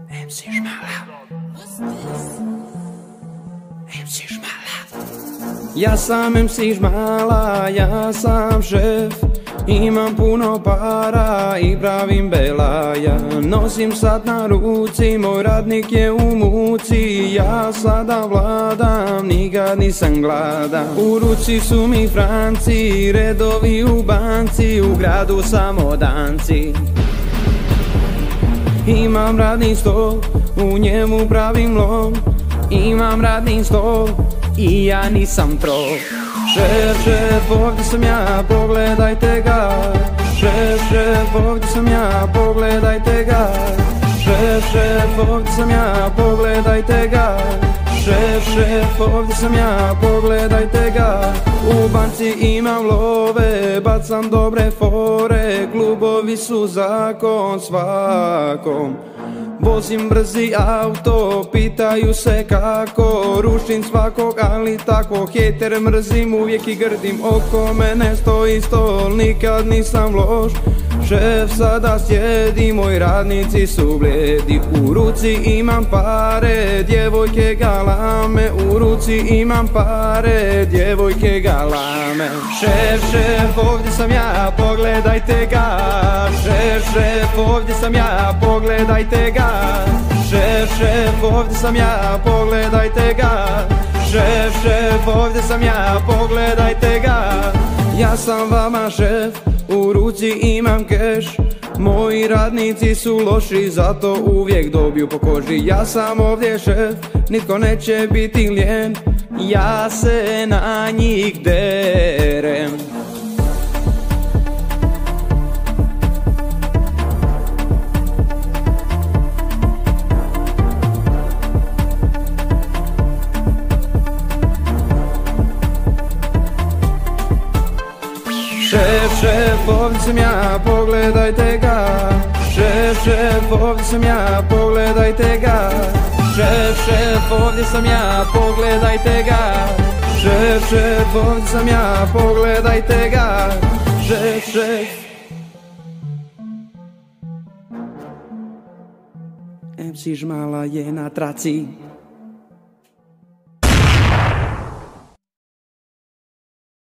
MC Žmala. MC Žmala. Ja sam MC Žmala, ja sam šef. Imam puno para i pravim belaja. Nosim sat na ruci, moj radnik je u muci. Ja sada vladam, nikad nisam gladan. U ruci su mi franci, redovi u banci, u gradu samo danci. Imam radni stol, u njemu pravim lom. Imam radni stol i ja nisam troll. Šef, ovdje sam ja, pogledajte ga. Šef, ovdje sam ja, pogledajte ga. Šef, ovdje sam ja, pogledajte ga. Šef, ovdje sam ja, pogledajte ga. U banci imam love, bacam dobre fore. Klubovi su zakon svakom. Vozim brzi auto, pitaju se kako. Rušim svakog, ali tako. Hejter mrzim uvijek i grdim. Oko mene stoji stol, nikad nisam loš. Šef sada sjedi, moji radnici su blijedi. U ruci imam pare, djevojke galame. U ruci imam pare, djevojke galame. Šef, ovdje sam ja, pogledajte ga. Šef, ovdje sam ja, pogledajte ga. Šef, ovdje sam ja, pogledajte ga. Šef, ovdje sam ja, pogledajte ga. Ja sam vama šef, u ruci imam keš. Moji radnici su loši, zato uvijek dobiju po koži. Ja sam ovdje šef, nitko neće biti lijen. Ja se na njih derem. Šef, ovdje sam ja, pogledajte ga. Šef, ovdje sam ja, pogledajte ga. Šef, ovdje sam ja, pogledajte ga. Šef, ovdje sam ja, pogledajte ga. Šef. MC Žmala je na traci.